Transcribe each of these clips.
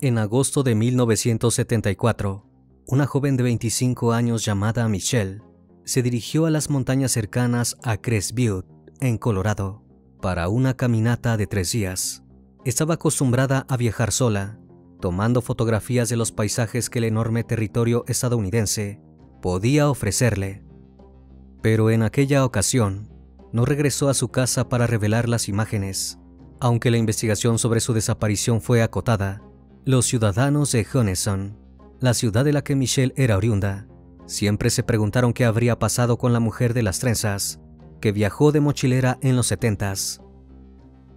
En agosto de 1974, una joven de 25 años llamada Michelle se dirigió a las montañas cercanas a Crest Butte, en Colorado, para una caminata de 3 días. Estaba acostumbrada a viajar sola, tomando fotografías de los paisajes que el enorme territorio estadounidense podía ofrecerle. Pero en aquella ocasión, no regresó a su casa para revelar las imágenes. Aunque la investigación sobre su desaparición fue acotada, los ciudadanos de Gunnison, la ciudad de la que Michelle era oriunda, siempre se preguntaron qué habría pasado con la mujer de las trenzas, que viajó de mochilera en los 70s.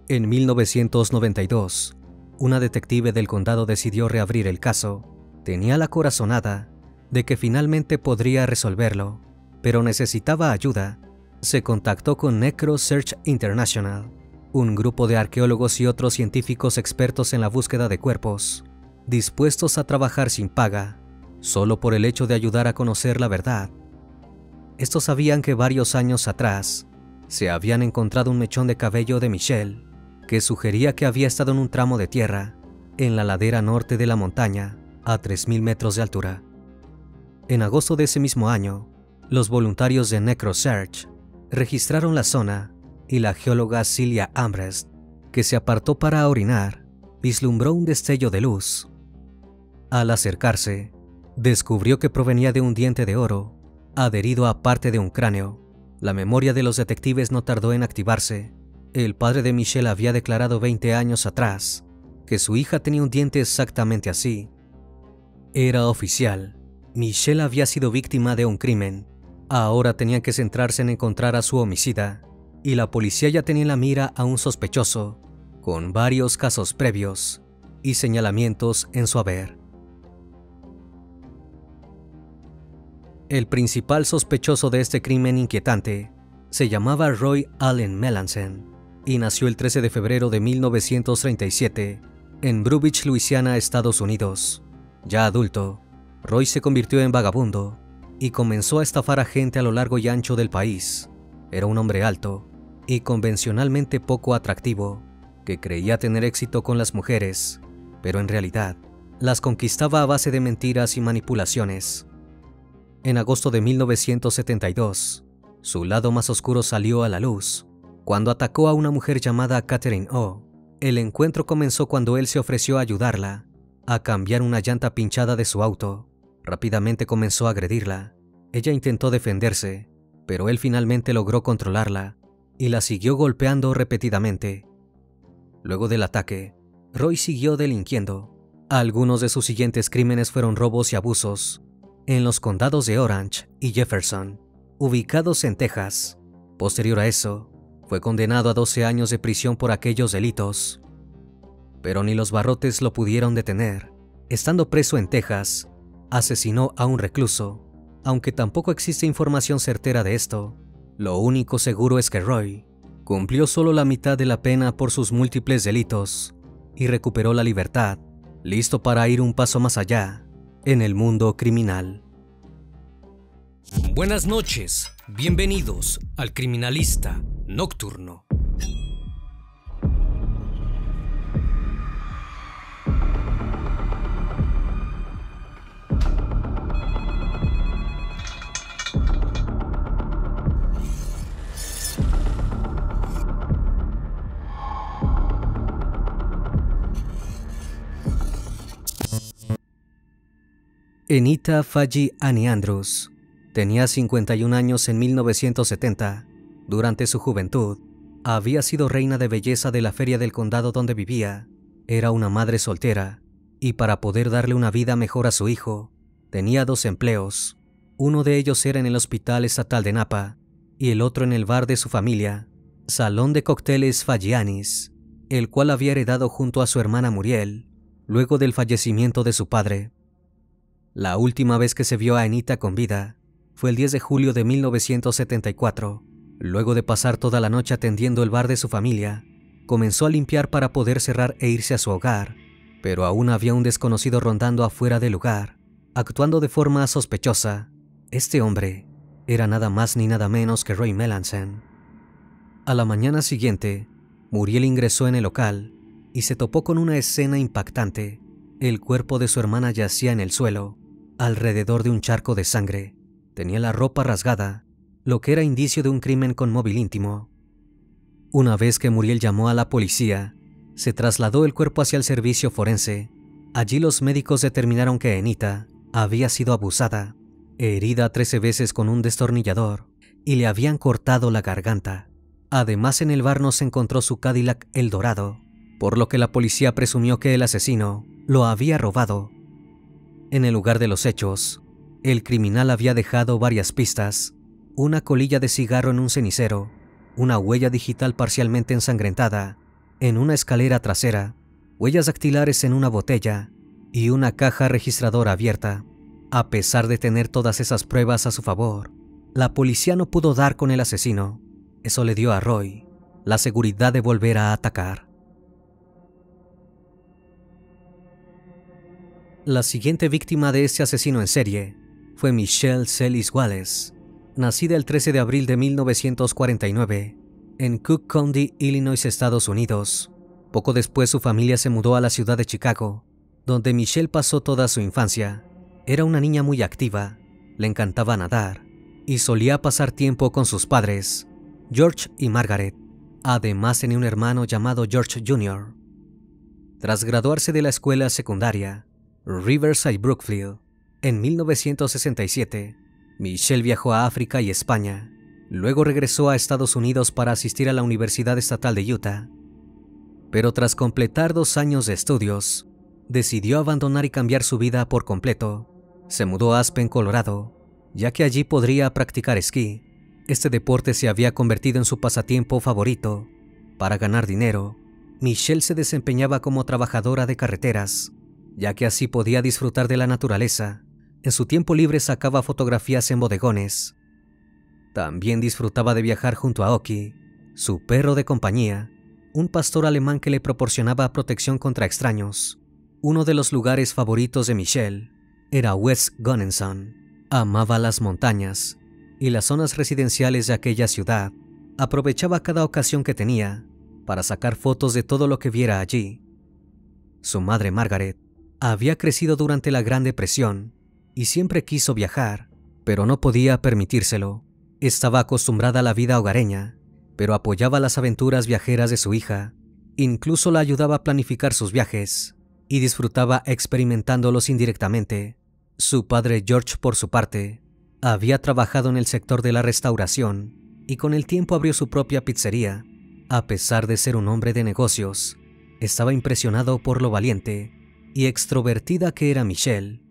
En 1992, una detective del condado decidió reabrir el caso. Tenía la corazonada de que finalmente podría resolverlo, pero necesitaba ayuda. Se contactó con Necro Search International, un grupo de arqueólogos y otros científicos expertos en la búsqueda de cuerpos, dispuestos a trabajar sin paga, solo por el hecho de ayudar a conocer la verdad. Estos sabían que varios años atrás se habían encontrado un mechón de cabello de Michelle que sugería que había estado en un tramo de tierra en la ladera norte de la montaña a 3.000 metros de altura. En agosto de ese mismo año, los voluntarios de NecroSearch registraron la zona y la geóloga Celia Ambrest, que se apartó para orinar, vislumbró un destello de luz. Al acercarse, descubrió que provenía de un diente de oro, adherido a parte de un cráneo. La memoria de los detectives no tardó en activarse. El padre de Michelle había declarado 20 años atrás que su hija tenía un diente exactamente así. Era oficial. Michelle había sido víctima de un crimen. Ahora tenían que centrarse en encontrar a su homicida, y la policía ya tenía en la mira a un sospechoso, con varios casos previos y señalamientos en su haber. El principal sospechoso de este crimen inquietante se llamaba Roy Allen Melanson y nació el 13 de febrero de 1937 en Blue Beach, Luisiana, Estados Unidos. Ya adulto, Roy se convirtió en vagabundo y comenzó a estafar a gente a lo largo y ancho del país. Era un hombre alto y convencionalmente poco atractivo, que creía tener éxito con las mujeres, pero en realidad las conquistaba a base de mentiras y manipulaciones. En agosto de 1972, su lado más oscuro salió a la luz, cuando atacó a una mujer llamada Catherine O. El encuentro comenzó cuando él se ofreció a ayudarla a cambiar una llanta pinchada de su auto. Rápidamente comenzó a agredirla. Ella intentó defenderse, pero él finalmente logró controlarla y la siguió golpeando repetidamente. Luego del ataque, Roy siguió delinquiendo. Algunos de sus siguientes crímenes fueron robos y abusos en los condados de Orange y Jefferson, ubicados en Texas. Posterior a eso, fue condenado a 12 años de prisión por aquellos delitos. Pero ni los barrotes lo pudieron detener. Estando preso en Texas, asesinó a un recluso. Aunque tampoco existe información certera de esto, lo único seguro es que Roy cumplió solo la mitad de la pena por sus múltiples delitos y recuperó la libertad, listo para ir un paso más allá en el mundo criminal. Buenas noches, bienvenidos al Criminalista Nocturno. Enita Faji Annie Andrews tenía 51 años en 1970. Durante su juventud, había sido reina de belleza de la feria del condado donde vivía. Era una madre soltera, y para poder darle una vida mejor a su hijo, tenía 2 empleos. Uno de ellos era en el Hospital Estatal de Napa, y el otro en el bar de su familia, Salón de Cócteles Faji Annie's, el cual había heredado junto a su hermana Muriel, luego del fallecimiento de su padre. La última vez que se vio a Enita con vida fue el 10 de julio de 1974. Luego de pasar toda la noche atendiendo el bar de su familia, comenzó a limpiar para poder cerrar e irse a su hogar, pero aún había un desconocido rondando afuera del lugar, actuando de forma sospechosa. Este hombre era nada más ni nada menos que Roy Melanson. A la mañana siguiente, Muriel ingresó en el local y se topó con una escena impactante. El cuerpo de su hermana yacía en el suelo, alrededor de un charco de sangre. Tenía la ropa rasgada, lo que era indicio de un crimen con móvil íntimo. Una vez que Muriel llamó a la policía, se trasladó el cuerpo hacia el servicio forense. Allí los médicos determinaron que Anita había sido abusada, herida 13 veces con un destornillador, y le habían cortado la garganta. Además, en el bar no se encontró su Cadillac El Dorado, por lo que la policía presumió que el asesino lo había robado. En el lugar de los hechos, el criminal había dejado varias pistas: una colilla de cigarro en un cenicero, una huella digital parcialmente ensangrentada en una escalera trasera, huellas dactilares en una botella y una caja registradora abierta. A pesar de tener todas esas pruebas a su favor, la policía no pudo dar con el asesino. Eso le dio a Roy la seguridad de volver a atacar. La siguiente víctima de este asesino en serie fue Michelle Celis Wallace, nacida el 13 de abril de 1949 en Cook County, Illinois, Estados Unidos. Poco después su familia se mudó a la ciudad de Chicago, donde Michelle pasó toda su infancia. Era una niña muy activa, le encantaba nadar y solía pasar tiempo con sus padres, George y Margaret. Además tenía un hermano llamado George Jr. Tras graduarse de la escuela secundaria Riverside Brookfield en 1967, Michelle viajó a África y España. Luego regresó a Estados Unidos para asistir a la Universidad Estatal de Utah. Pero tras completar 2 años de estudios, decidió abandonar y cambiar su vida por completo. Se mudó a Aspen, Colorado, ya que allí podría practicar esquí. Este deporte se había convertido en su pasatiempo favorito. Para ganar dinero, Michelle se desempeñaba como trabajadora de carreteras, ya que así podía disfrutar de la naturaleza. En su tiempo libre sacaba fotografías en bodegones. También disfrutaba de viajar junto a Oki, su perro de compañía, un pastor alemán que le proporcionaba protección contra extraños. Uno de los lugares favoritos de Michelle era West Gunnison. Amaba las montañas y las zonas residenciales de aquella ciudad. Aprovechaba cada ocasión que tenía para sacar fotos de todo lo que viera allí. Su madre, Margaret, había crecido durante la Gran Depresión y siempre quiso viajar, pero no podía permitírselo. Estaba acostumbrada a la vida hogareña, pero apoyaba las aventuras viajeras de su hija. Incluso la ayudaba a planificar sus viajes y disfrutaba experimentándolos indirectamente. Su padre George, por su parte, había trabajado en el sector de la restauración y con el tiempo abrió su propia pizzería. A pesar de ser un hombre de negocios, estaba impresionado por lo valiente y extrovertida que era Michelle.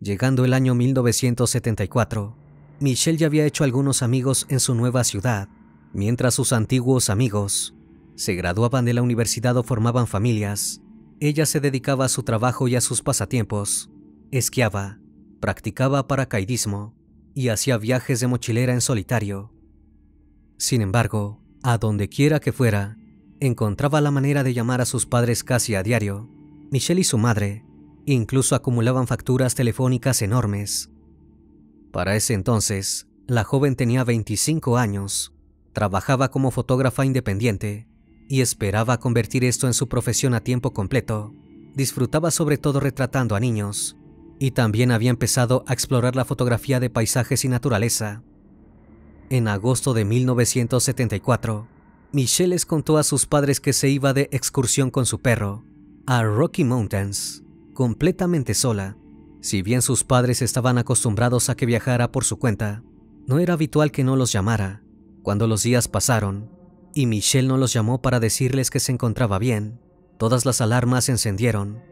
Llegando el año 1974, Michelle ya había hecho algunos amigos en su nueva ciudad. Mientras sus antiguos amigos se graduaban de la universidad o formaban familias, ella se dedicaba a su trabajo y a sus pasatiempos. Esquiaba, practicaba paracaidismo y hacía viajes de mochilera en solitario. Sin embargo, a donde quiera que fuera, encontraba la manera de llamar a sus padres casi a diario. Michelle y su madre incluso acumulaban facturas telefónicas enormes. Para ese entonces, la joven tenía 25 años, trabajaba como fotógrafa independiente y esperaba convertir esto en su profesión a tiempo completo. Disfrutaba sobre todo retratando a niños y también había empezado a explorar la fotografía de paisajes y naturaleza. En agosto de 1974, Michelle les contó a sus padres que se iba de excursión con su perro a Rocky Mountains, completamente sola. Si bien sus padres estaban acostumbrados a que viajara por su cuenta, no era habitual que no los llamara. Cuando los días pasaron y Michelle no los llamó para decirles que se encontraba bien, todas las alarmas se encendieron.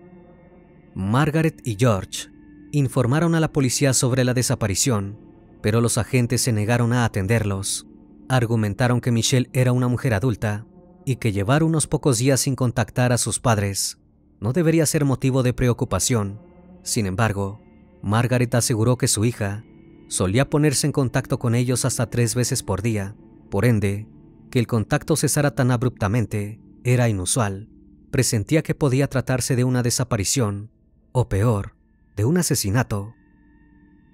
Margaret y George informaron a la policía sobre la desaparición, pero los agentes se negaron a atenderlos. Argumentaron que Michelle era una mujer adulta y que llevar unos pocos días sin contactar a sus padres no debería ser motivo de preocupación. Sin embargo, Margaret aseguró que su hija solía ponerse en contacto con ellos hasta 3 veces por día. Por ende, que el contacto cesara tan abruptamente era inusual. Presentía que podía tratarse de una desaparición, o peor, de un asesinato.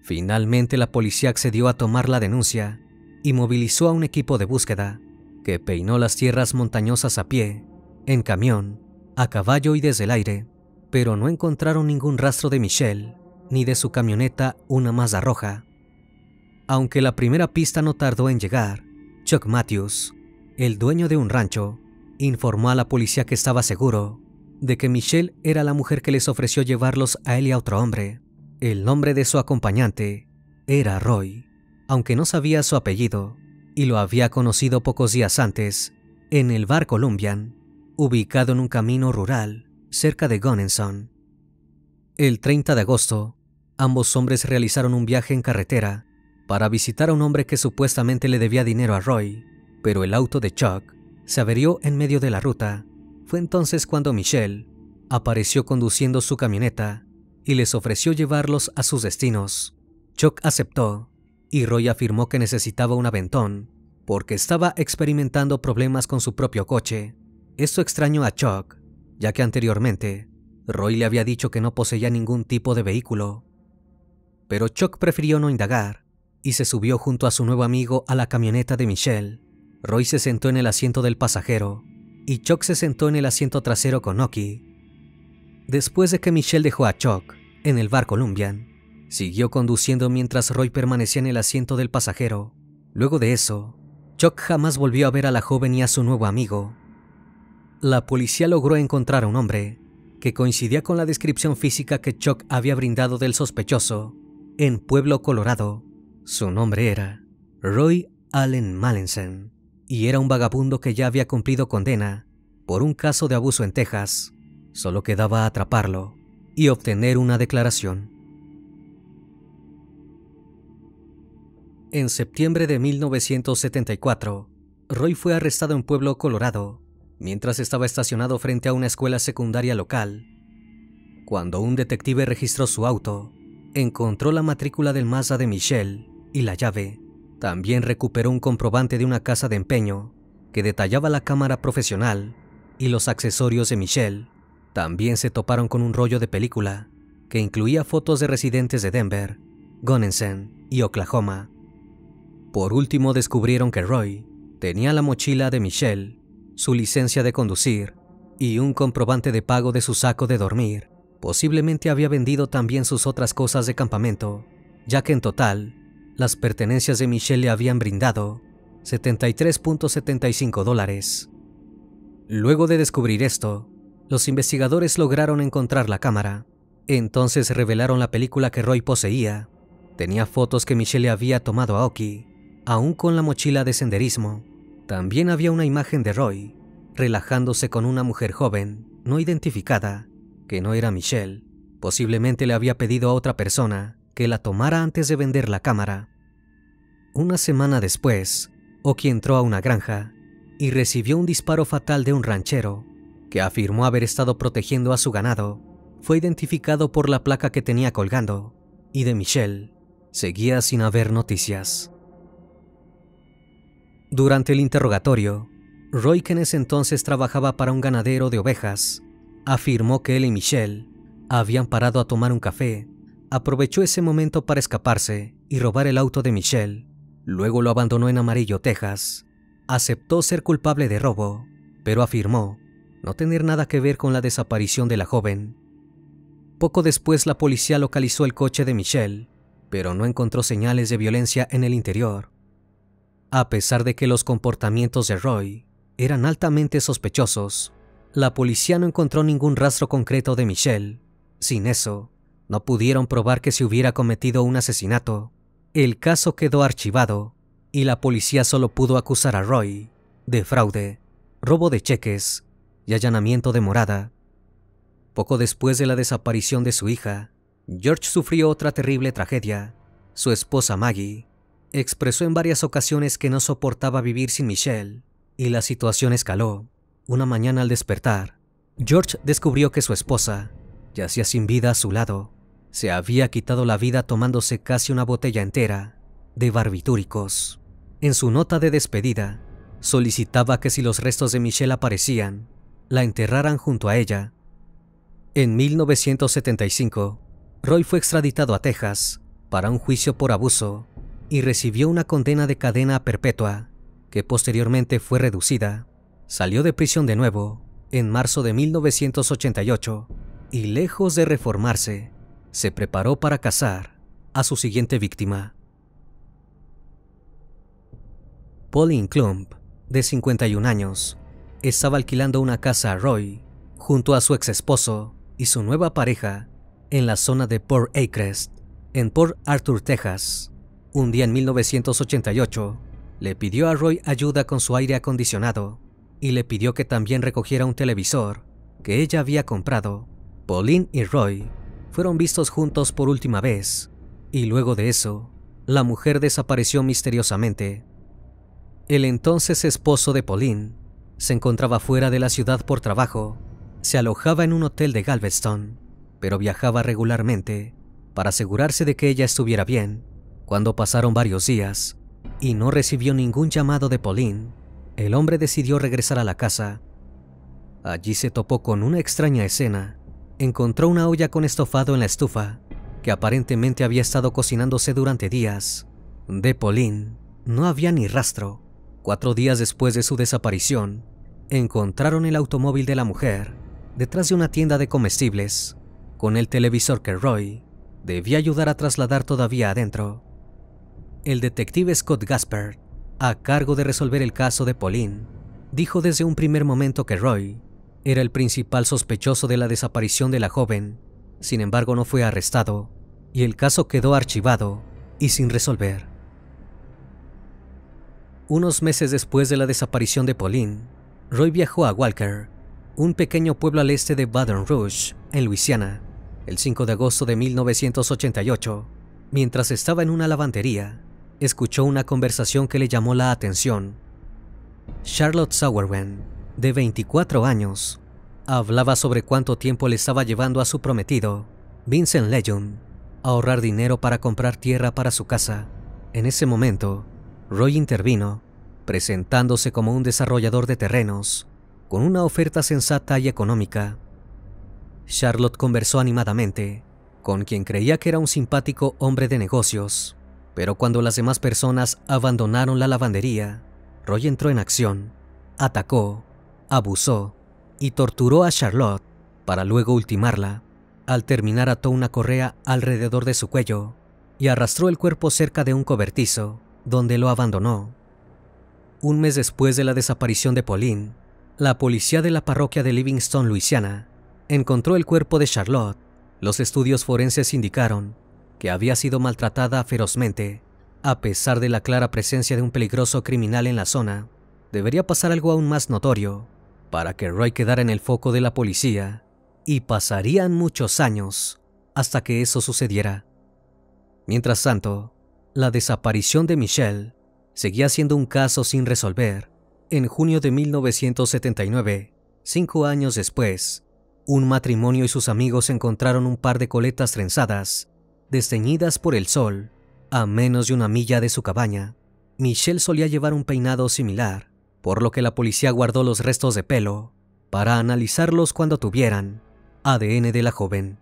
Finalmente la policía accedió a tomar la denuncia y movilizó a un equipo de búsqueda que peinó las tierras montañosas a pie, en camión, a caballo y desde el aire. pero no encontraron ningún rastro de Michelle ni de su camioneta, una Mazda roja. Aunque la primera pista no tardó en llegar, Chuck Matthews, el dueño de un rancho, informó a la policía que estaba seguro de que Michelle era la mujer que les ofreció llevarlos a él y a otro hombre. El nombre de su acompañante era Roy, aunque no sabía su apellido, y lo había conocido pocos días antes en el bar Columbian, ubicado en un camino rural cerca de Gunnison. El 30 de agosto, ambos hombres realizaron un viaje en carretera para visitar a un hombre que supuestamente le debía dinero a Roy, pero el auto de Chuck se averió en medio de la ruta. Fue entonces cuando Michelle apareció conduciendo su camioneta y les ofreció llevarlos a sus destinos. Chuck aceptó y Roy afirmó que necesitaba un aventón porque estaba experimentando problemas con su propio coche. Esto extrañó a Chuck, ya que anteriormente Roy le había dicho que no poseía ningún tipo de vehículo. Pero Chuck prefirió no indagar y se subió junto a su nuevo amigo a la camioneta de Michelle. Roy se sentó en el asiento del pasajero y Chuck se sentó en el asiento trasero con Oki. Después de que Michelle dejó a Chuck en el bar Columbian, siguió conduciendo mientras Roy permanecía en el asiento del pasajero. Luego de eso, Chuck jamás volvió a ver a la joven y a su nuevo amigo. La policía logró encontrar a un hombre que coincidía con la descripción física que Chuck había brindado del sospechoso en Pueblo, Colorado. Su nombre era Roy Allen Mallinson y era un vagabundo que ya había cumplido condena por un caso de abuso en Texas. Solo quedaba atraparlo y obtener una declaración. En septiembre de 1974, Roy fue arrestado en Pueblo, Colorado, mientras estaba estacionado frente a una escuela secundaria local. Cuando un detective registró su auto, encontró la matrícula del Mazda de Michelle y la llave. También recuperó un comprobante de una casa de empeño que detallaba la cámara profesional y los accesorios de Michelle. También se toparon con un rollo de película que incluía fotos de residentes de Denver, Gunnison y Oklahoma. Por último, descubrieron que Roy tenía la mochila de Michelle, su licencia de conducir y un comprobante de pago de su saco de dormir. Posiblemente había vendido también sus otras cosas de campamento, ya que en total, las pertenencias de Michelle le habían brindado $73.75. Luego de descubrir esto, los investigadores lograron encontrar la cámara. Entonces revelaron la película que Roy poseía. Tenía fotos que Michelle le había tomado a Oki, aún con la mochila de senderismo. También había una imagen de Roy relajándose con una mujer joven, no identificada, que no era Michelle. Posiblemente le había pedido a otra persona que la tomara antes de vender la cámara. Una semana después, Oki entró a una granja y recibió un disparo fatal de un ranchero que afirmó haber estado protegiendo a su ganado. Fue identificado por la placa que tenía colgando, y de Michelle seguía sin haber noticias. Durante el interrogatorio, Roy, que en ese entonces trabajaba para un ganadero de ovejas, afirmó que él y Michelle habían parado a tomar un café. Aprovechó ese momento para escaparse y robar el auto de Michelle. Luego lo abandonó en Amarillo, Texas. Aceptó ser culpable de robo, pero afirmó no tener nada que ver con la desaparición de la joven. Poco después, la policía localizó el coche de Michelle, pero no encontró señales de violencia en el interior. A pesar de que los comportamientos de Roy eran altamente sospechosos, la policía no encontró ningún rastro concreto de Michelle. Sin eso, no pudieron probar que se hubiera cometido un asesinato. El caso quedó archivado y la policía solo pudo acusar a Roy de fraude, robo de cheques y allanamiento de morada. Poco después de la desaparición de su hija, George sufrió otra terrible tragedia. Su esposa Maggie expresó en varias ocasiones que no soportaba vivir sin Michelle, y la situación escaló. Una mañana al despertar, George descubrió que su esposa yacía sin vida a su lado. Se había quitado la vida tomándose casi una botella entera de barbitúricos. En su nota de despedida, solicitaba que si los restos de Michelle aparecían, la enterraran junto a ella. En 1975, Roy fue extraditado a Texas para un juicio por abuso y recibió una condena de cadena perpetua, que posteriormente fue reducida. Salió de prisión de nuevo en marzo de 1988 y lejos de reformarse, se preparó para cazar a su siguiente víctima. Pauline Klump, de 51 años, estaba alquilando una casa a Roy junto a su ex esposo y su nueva pareja en la zona de Port Acres, en Port Arthur, Texas. Un día en 1988, le pidió a Roy ayuda con su aire acondicionado y le pidió que también recogiera un televisor que ella había comprado. Pauline y Roy fueron vistos juntos por última vez y luego de eso, la mujer desapareció misteriosamente. El entonces esposo de Pauline se encontraba fuera de la ciudad por trabajo, se alojaba en un hotel de Galveston, pero viajaba regularmente para asegurarse de que ella estuviera bien. Cuando pasaron varios días y no recibió ningún llamado de Pauline, el hombre decidió regresar a la casa. Allí se topó con una extraña escena. Encontró una olla con estofado en la estufa, que aparentemente había estado cocinándose durante días. De Pauline no había ni rastro. 4 días después de su desaparición, encontraron el automóvil de la mujer detrás de una tienda de comestibles, con el televisor que Roy debía ayudar a trasladar todavía adentro. El detective Scott Gaspard, a cargo de resolver el caso de Pauline, dijo desde un primer momento que Roy era el principal sospechoso de la desaparición de la joven. Sin embargo, no fue arrestado y el caso quedó archivado y sin resolver. Unos meses después de la desaparición de Pauline, Roy viajó a Walker, un pequeño pueblo al este de Baton Rouge, en Luisiana, el 5 de agosto de 1988. Mientras estaba en una lavandería, escuchó una conversación que le llamó la atención. Charlotte Sauerwen, de 24 años, hablaba sobre cuánto tiempo le estaba llevando a su prometido, Vincent Lejeune, a ahorrar dinero para comprar tierra para su casa. En ese momento, Roy intervino, presentándose como un desarrollador de terrenos, con una oferta sensata y económica. Charlotte conversó animadamente con quien creía que era un simpático hombre de negocios, pero cuando las demás personas abandonaron la lavandería, Roy entró en acción, atacó, abusó y torturó a Charlotte para luego ultimarla. Al terminar, ató una correa alrededor de su cuello y arrastró el cuerpo cerca de un cobertizo, donde lo abandonó. Un mes después de la desaparición de Pauline, la policía de la parroquia de Livingston, Luisiana, encontró el cuerpo de Charlotte. Los estudios forenses indicaron que había sido maltratada ferozmente. A pesar de la clara presencia de un peligroso criminal en la zona, debería pasar algo aún más notorio para que Roy quedara en el foco de la policía, y pasarían muchos años hasta que eso sucediera. Mientras tanto, la desaparición de Michelle seguía siendo un caso sin resolver. En junio de 1979, 5 años después, un matrimonio y sus amigos encontraron un par de coletas trenzadas, desteñidas por el sol, a menos de 1 milla de su cabaña. Michelle solía llevar un peinado similar, por lo que la policía guardó los restos de pelo para analizarlos cuando tuvieran ADN de la joven.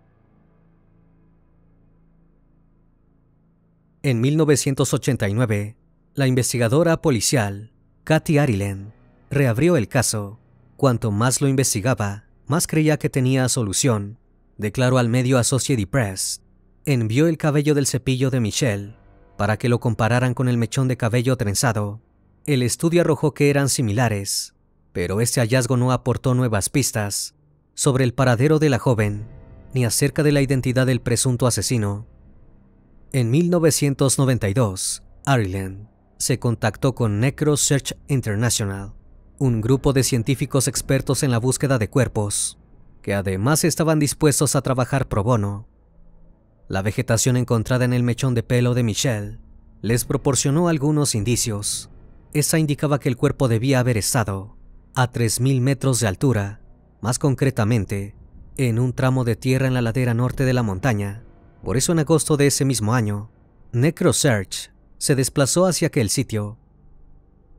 En 1989, la investigadora policial Kathy Arilen reabrió el caso. Cuanto más lo investigaba, más creía que tenía solución, declaró al medio Associated Press. Envió el cabello del cepillo de Michelle para que lo compararan con el mechón de cabello trenzado. El estudio arrojó que eran similares, pero este hallazgo no aportó nuevas pistas sobre el paradero de la joven, ni acerca de la identidad del presunto asesino. En 1992, Arilen se contactó con NecroSearch International, un grupo de científicos expertos en la búsqueda de cuerpos, que además estaban dispuestos a trabajar pro bono. La vegetación encontrada en el mechón de pelo de Michelle les proporcionó algunos indicios. Esa indicaba que el cuerpo debía haber estado a 3.000 metros de altura, más concretamente, en un tramo de tierra en la ladera norte de la montaña. Por eso, en agosto de ese mismo año, NecroSearch se desplazó hacia aquel sitio.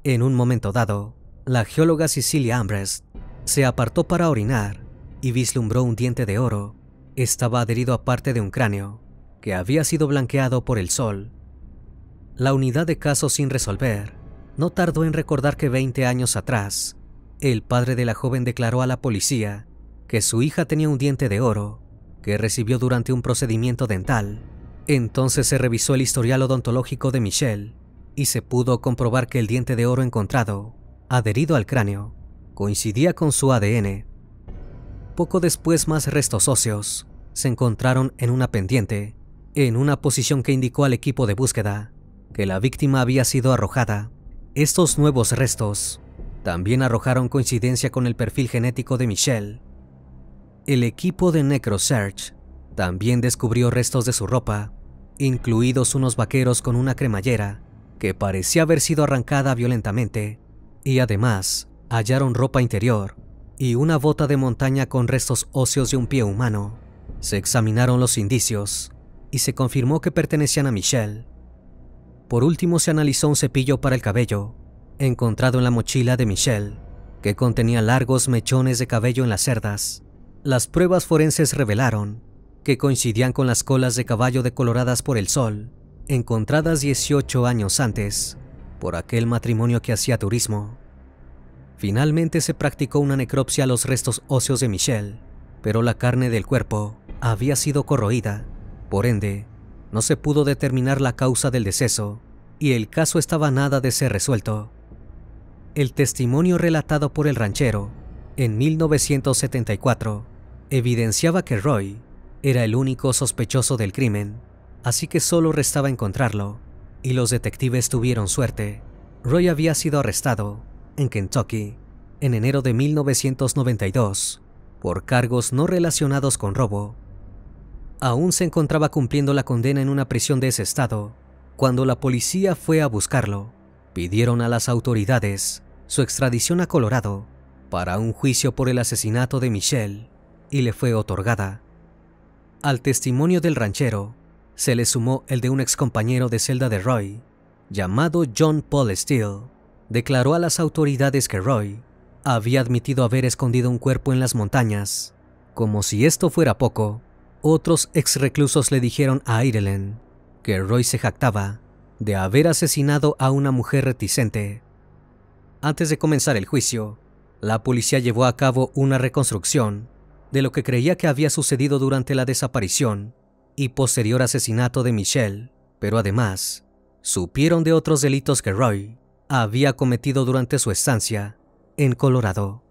En un momento dado, la geóloga Cecilia Ambrest se apartó para orinar y vislumbró un diente de oro. Estaba adherido a parte de un cráneo que había sido blanqueado por el sol. La unidad de casos sin resolver no tardó en recordar que 20 años atrás, el padre de la joven declaró a la policía que su hija tenía un diente de oro que recibió durante un procedimiento dental. Entonces se revisó el historial odontológico de Michelle y se pudo comprobar que el diente de oro encontrado, adherido al cráneo, coincidía con su ADN. Poco después, más restos óseos se encontraron en una pendiente, en una posición que indicó al equipo de búsqueda que la víctima había sido arrojada. Estos nuevos restos también arrojaron coincidencia con el perfil genético de Michelle. El equipo de NecroSearch también descubrió restos de su ropa, incluidos unos vaqueros con una cremallera que parecía haber sido arrancada violentamente, y además hallaron ropa interior y una bota de montaña con restos óseos de un pie humano. Se examinaron los indicios y se confirmó que pertenecían a Michelle. Por último, se analizó un cepillo para el cabello, encontrado en la mochila de Michelle, que contenía largos mechones de cabello en las cerdas. Las pruebas forenses revelaron que coincidían con las colas de caballo decoloradas por el sol, encontradas 18 años antes por aquel matrimonio que hacía turismo. Finalmente se practicó una necropsia a los restos óseos de Michelle, pero la carne del cuerpo había sido corroída. Por ende, no se pudo determinar la causa del deceso y el caso estaba nada de ser resuelto. El testimonio relatado por el ranchero en 1974 evidenciaba que Roy era el único sospechoso del crimen, así que solo restaba encontrarlo, y los detectives tuvieron suerte. Roy había sido arrestado en Kentucky en enero de 1992 por cargos no relacionados con robo. Aún se encontraba cumpliendo la condena en una prisión de ese estado cuando la policía fue a buscarlo. Pidieron a las autoridades su extradición a Colorado para un juicio por el asesinato de Michelle y le fue otorgada. Al testimonio del ranchero se le sumó el de un excompañero de celda de Roy, llamado John Paul Steele. Declaró a las autoridades que Roy había admitido haber escondido un cuerpo en las montañas. Como si esto fuera poco, otros exreclusos le dijeron a Ireland que Roy se jactaba de haber asesinado a una mujer reticente. Antes de comenzar el juicio, la policía llevó a cabo una reconstrucción de lo que creía que había sucedido durante la desaparición y posterior asesinato de Michelle, pero además supieron de otros delitos que Roy había cometido durante su estancia en Colorado.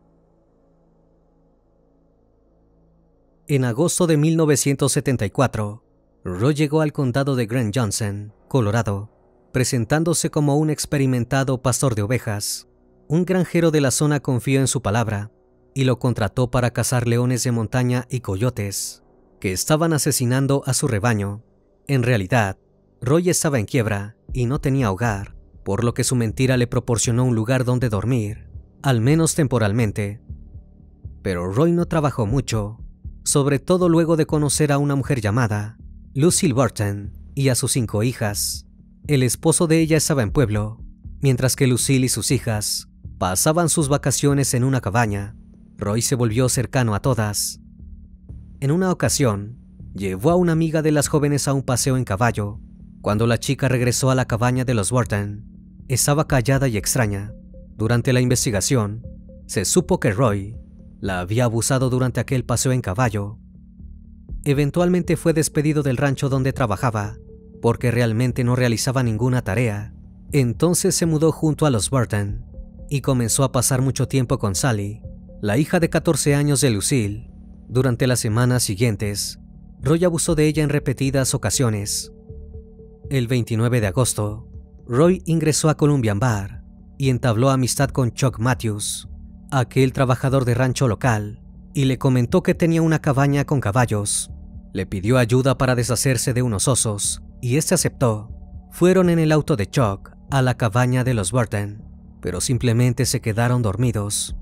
En agosto de 1974, Roy llegó al condado de Grant Johnson, Colorado, presentándose como un experimentado pastor de ovejas. Un granjero de la zona confió en su palabra y lo contrató para cazar leones de montaña y coyotes, que estaban asesinando a su rebaño. En realidad, Roy estaba en quiebra y no tenía hogar, por lo que su mentira le proporcionó un lugar donde dormir, al menos temporalmente. Pero Roy no trabajó mucho, sobre todo luego de conocer a una mujer llamada Lucille Burton y a sus 5 hijas. El esposo de ella estaba en pueblo, mientras que Lucille y sus hijas pasaban sus vacaciones en una cabaña. Roy se volvió cercano a todas. En una ocasión, llevó a una amiga de las jóvenes a un paseo en caballo. Cuando la chica regresó a la cabaña de los Burton, estaba callada y extraña. Durante la investigación, se supo que Roy la había abusado durante aquel paseo en caballo. Eventualmente fue despedido del rancho donde trabajaba, porque realmente no realizaba ninguna tarea. Entonces se mudó junto a los Burton y comenzó a pasar mucho tiempo con Sally, la hija de 14 años de Lucille. Durante las semanas siguientes, Roy abusó de ella en repetidas ocasiones. El 29 de agosto, Roy ingresó a Columbian Bar y entabló amistad con Chuck Matthews, aquel trabajador de rancho local, y le comentó que tenía una cabaña con caballos. Le pidió ayuda para deshacerse de unos osos, y este aceptó. Fueron en el auto de Chuck a la cabaña de los Burton, pero simplemente se quedaron dormidos.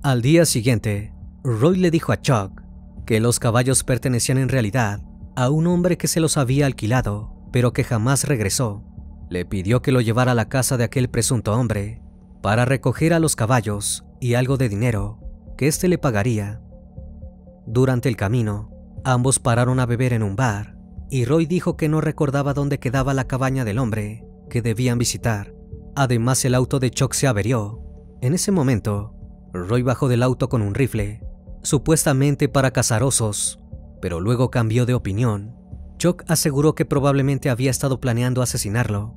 Al día siguiente, Roy le dijo a Chuck que los caballos pertenecían en realidad a un hombre que se los había alquilado, pero que jamás regresó. Le pidió que lo llevara a la casa de aquel presunto hombre para recoger a los caballos y algo de dinero que éste le pagaría. Durante el camino, ambos pararon a beber en un bar, y Roy dijo que no recordaba dónde quedaba la cabaña del hombre que debían visitar. Además, el auto de Chuck se averió. En ese momento, Roy bajó del auto con un rifle, supuestamente para cazar osos, pero luego cambió de opinión. Chuck aseguró que probablemente había estado planeando asesinarlo.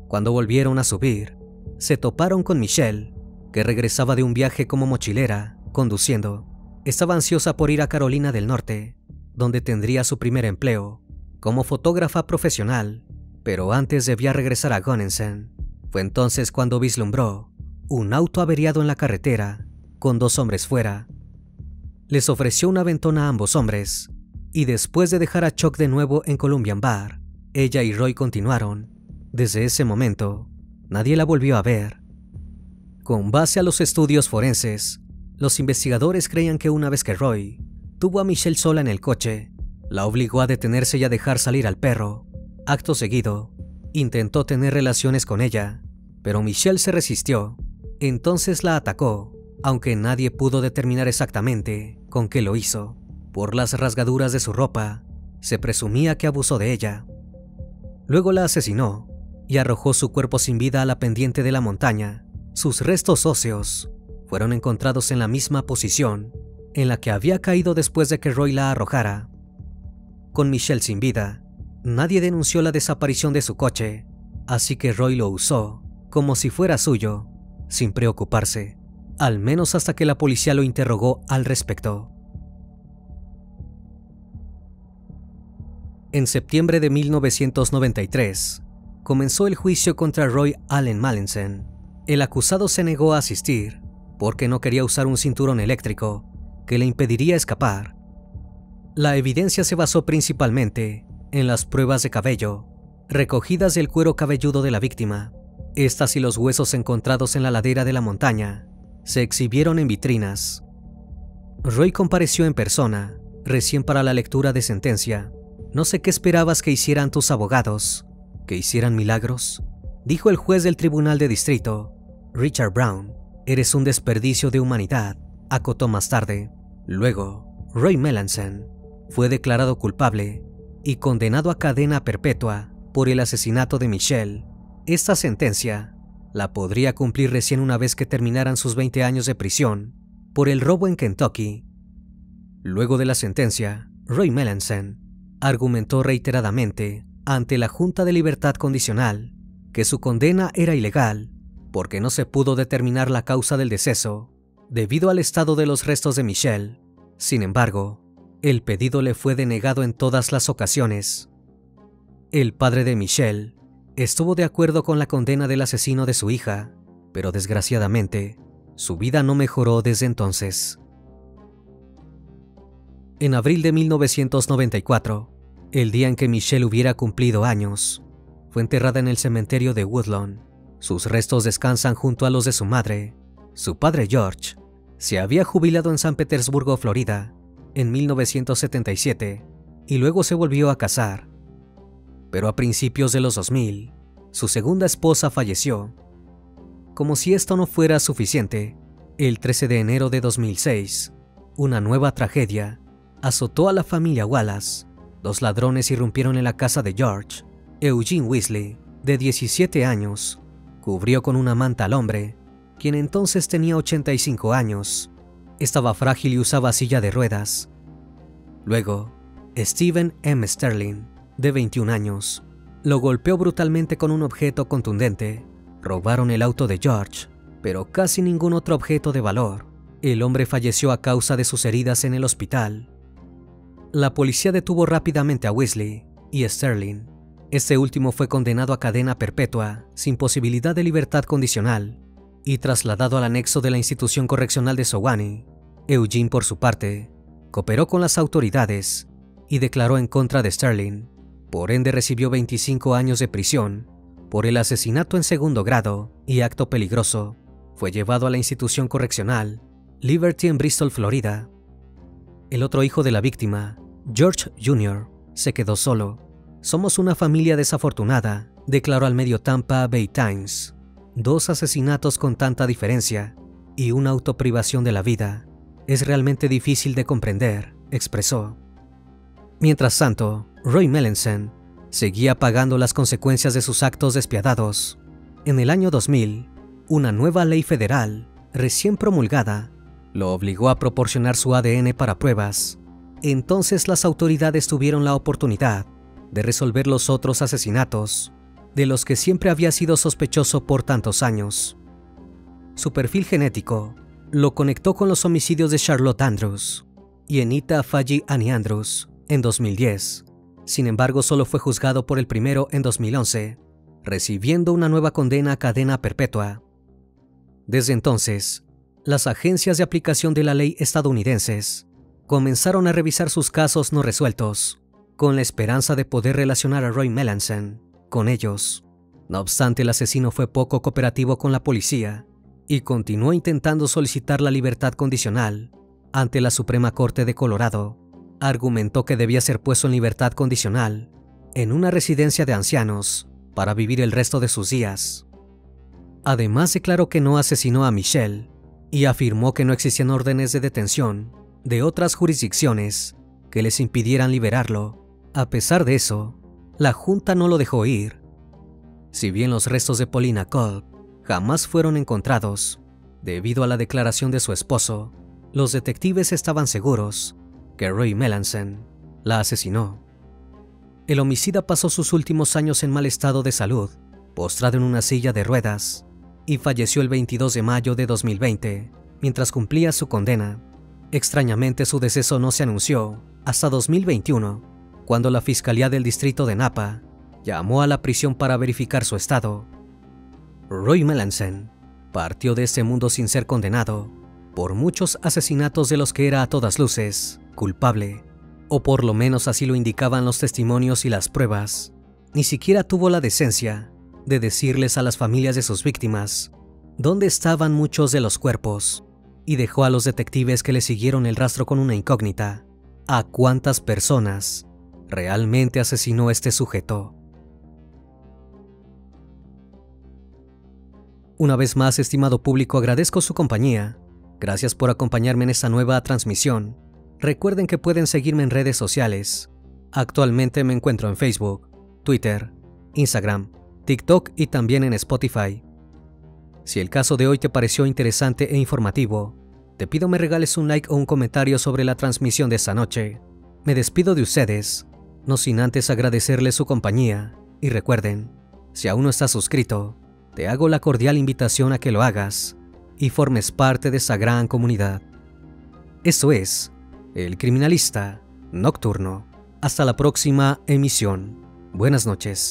Cuando volvieron a subir, se toparon con Michelle, que regresaba de un viaje como mochilera, conduciendo. Estaba ansiosa por ir a Carolina del Norte, donde tendría su primer empleo, como fotógrafa profesional, pero antes debía regresar a Gunnison. Fue entonces cuando vislumbró un auto averiado en la carretera, con 2 hombres fuera. Les ofreció un aventón a ambos hombres, y después de dejar a Chuck de nuevo en Columbian Bar, ella y Roy continuaron. Desde ese momento, nadie la volvió a ver. Con base a los estudios forenses, los investigadores creían que una vez que Roy tuvo a Michelle sola en el coche, la obligó a detenerse y a dejar salir al perro. Acto seguido, intentó tener relaciones con ella, pero Michelle se resistió. Entonces la atacó, aunque nadie pudo determinar exactamente con qué lo hizo. Por las rasgaduras de su ropa, se presumía que abusó de ella. Luego la asesinó y arrojó su cuerpo sin vida a la pendiente de la montaña. Sus restos óseos fueron encontrados en la misma posición en la que había caído después de que Roy la arrojara. Con Michelle sin vida, nadie denunció la desaparición de su coche, así que Roy lo usó como si fuera suyo, sin preocuparse, al menos hasta que la policía lo interrogó al respecto. En septiembre de 1993, comenzó el juicio contra Roy Allen Mallinson. El acusado se negó a asistir porque no quería usar un cinturón eléctrico que le impediría escapar. La evidencia se basó principalmente en las pruebas de cabello, recogidas del cuero cabelludo de la víctima. Estas y los huesos encontrados en la ladera de la montaña se exhibieron en vitrinas. Roy compareció en persona, recién para la lectura de sentencia. «No sé qué esperabas que hicieran tus abogados, que hicieran milagros», dijo el juez del tribunal de distrito, Richard Brown. «Eres un desperdicio de humanidad», acotó más tarde. Luego, Roy Melanson fue declarado culpable y condenado a cadena perpetua por el asesinato de Michelle. Esta sentencia la podría cumplir recién una vez que terminaran sus 20 años de prisión por el robo en Kentucky. Luego de la sentencia, Roy Melanson argumentó reiteradamente ante la Junta de Libertad Condicional que su condena era ilegal porque no se pudo determinar la causa del deceso debido al estado de los restos de Michelle. Sin embargo, el pedido le fue denegado en todas las ocasiones. El padre de Michelle estuvo de acuerdo con la condena del asesino de su hija, pero desgraciadamente, su vida no mejoró desde entonces. En abril de 1994, el día en que Michelle hubiera cumplido años, fue enterrada en el cementerio de Woodlawn. Sus restos descansan junto a los de su madre. Su padre George se había jubilado en San Petersburgo, Florida, en 1977 y luego se volvió a casar. Pero a principios de los 2000, su segunda esposa falleció. Como si esto no fuera suficiente, el 13 de enero de 2006, una nueva tragedia azotó a la familia Wallace. 2 ladrones irrumpieron en la casa de George. Eugene Weasley, de 17 años, cubrió con una manta al hombre, quien entonces tenía 85 años. Estaba frágil y usaba silla de ruedas. Luego, Stephen M. Sterling, de 21 años, lo golpeó brutalmente con un objeto contundente. Robaron el auto de George, pero casi ningún otro objeto de valor. El hombre falleció a causa de sus heridas en el hospital. La policía detuvo rápidamente a Weasley y Sterling. Este último fue condenado a cadena perpetua, sin posibilidad de libertad condicional, y trasladado al anexo de la institución correccional de Sewanee. Eugene, por su parte, cooperó con las autoridades y declaró en contra de Sterling. Por ende, recibió 25 años de prisión por el asesinato en segundo grado y acto peligroso. Fue llevado a la institución correccional Liberty en Bristol, Florida. El otro hijo de la víctima, George Jr., se quedó solo. «Somos una familia desafortunada», declaró al medio Tampa Bay Times. «2 asesinatos con tanta diferencia y una autoprivación de la vida. Es realmente difícil de comprender», expresó. Mientras tanto, Roy Melanson seguía pagando las consecuencias de sus actos despiadados. En el año 2000, una nueva ley federal, recién promulgada, lo obligó a proporcionar su ADN para pruebas. Entonces las autoridades tuvieron la oportunidad de resolver los otros asesinatos, de los que siempre había sido sospechoso por tantos años. Su perfil genético lo conectó con los homicidios de Charlotte Andrews y Anita Faji-Annie Andrews en 2010. Sin embargo, solo fue juzgado por el primero en 2011, recibiendo una nueva condena a cadena perpetua. Desde entonces, las agencias de aplicación de la ley estadounidenses comenzaron a revisar sus casos no resueltos, con la esperanza de poder relacionar a Roy Melanson con ellos. No obstante, el asesino fue poco cooperativo con la policía y continuó intentando solicitar la libertad condicional ante la Suprema Corte de Colorado. Argumentó que debía ser puesto en libertad condicional en una residencia de ancianos para vivir el resto de sus días. Además, declaró que no asesinó a Michelle y afirmó que no existían órdenes de detención de otras jurisdicciones que les impidieran liberarlo. A pesar de eso, la Junta no lo dejó ir. Si bien los restos de Paulina Kolb jamás fueron encontrados, debido a la declaración de su esposo, los detectives estaban seguros que Roy Melanson la asesinó. El homicida pasó sus últimos años en mal estado de salud, postrado en una silla de ruedas, y falleció el 22 de mayo de 2020, mientras cumplía su condena. Extrañamente, su deceso no se anunció hasta 2021, cuando la Fiscalía del Distrito de Napa llamó a la prisión para verificar su estado. Roy Melanson partió de este mundo sin ser condenado por muchos asesinatos de los que era a todas luces culpable, o por lo menos así lo indicaban los testimonios y las pruebas. Ni siquiera tuvo la decencia de decirles a las familias de sus víctimas dónde estaban muchos de los cuerpos, y dejó a los detectives que le siguieron el rastro con una incógnita: ¿a cuántas personas realmente asesinó este sujeto? Una vez más, estimado público, agradezco su compañía. Gracias por acompañarme en esta nueva transmisión. Recuerden que pueden seguirme en redes sociales. Actualmente me encuentro en Facebook, Twitter, Instagram, TikTok y también en Spotify. Si el caso de hoy te pareció interesante e informativo, te pido me regales un like o un comentario sobre la transmisión de esta noche. Me despido de ustedes, no sin antes agradecerles su compañía, y recuerden, si aún no estás suscrito, te hago la cordial invitación a que lo hagas y formes parte de esta gran comunidad. Esto es El Criminalista Nocturno. Hasta la próxima emisión. Buenas noches.